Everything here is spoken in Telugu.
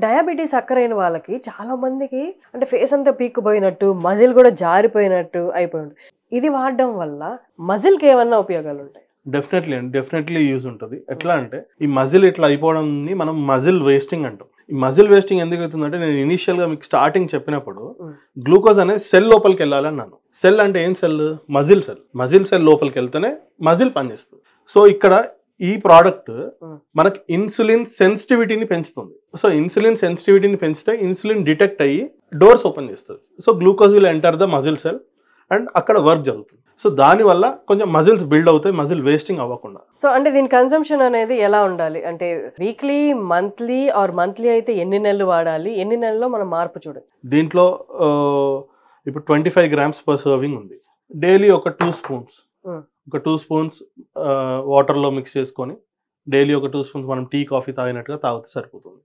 డయాబెటిస్ అక్కరైన వాళ్ళకి చాలా మందికి అంటే ఫేస్ అంతా పీక్కుపోయినట్టు, మజిల్ గూడా జారిపోయినట్టు అయిపోయింది. ఇది వాడడం వల్ల మజిల్‌కి ఏమన్నా ఉపయోగాలుంటాయా? డెఫినెట్లీ అండి. డెఫినెట్లీ యూజ్ ఉంటది. హ్మ్. ఎట్లా అంటే ఈ మజిల్ ఇట్లా అయిపోవడంని మనం మజిల్ వేస్టింగ్ అంటాం. ఈ మజిల్ వేస్టింగ్ ఎందుకవుతుందంటే నేను ఇనీషియల్‌గా మీకు స్టార్టింగ్ చెప్పినప్పుడు హ్మ్. గ్లూకోజ్ అనేది సెల్ లోపలికెళ్ళాలన్నాను. సెల్ అంటే ఏం cell? Muscle cell. Muscle cell లోపలికెళ్తేనే మజిల్ పనిచేస్తది. సో ఇక్కడ ఈ ప్రోడక్ట్ హ్మ్. మనకి ఇన్సులిన్ సెన్సిటివిటీని పెంచుతుంది. సో ఇన్సులిన్ సెన్సిటివిటీని పెంచితే ఇన్సులిన్ డిటెక్ట్ అయ్యి డోర్స్ ఓపెన్ చేస్తది. So glucose will enter the muscle cell and అక్కడ వర్క్ జరుగుతుంది. సో దానివల్ల కొంచెం మజిల్స్ బిల్డ్ అవుతాయి, మజిల్ వేస్టింగ్ అవ్వకుండా. సో అంటే దీని కన్జంప్షన్ అనేది ఎలా ఉండాలి? అంటే వీక్లీ, మంత్లీ అయితే ఎన్ని నెలలు వాడాలి? ఎన్ని నెలల్లో మనం మార్పు చూడొచ్చు? దీంట్లో ఇప్పుడు 25 గ్రామ్స్ పర్ సర్వింగ్ ఉంది. డైలీ ఒక 2 స్పూన్స్ హ్మ్. ఒక 2 స్పూన్స్ వాటర్‌లో మిక్స్ చేసుకొని డైలీ ఒక 2 స్పూన్స్ మనం టీ, కాఫీ తాగినట్టుగా తాగితే సరిపోతుంది.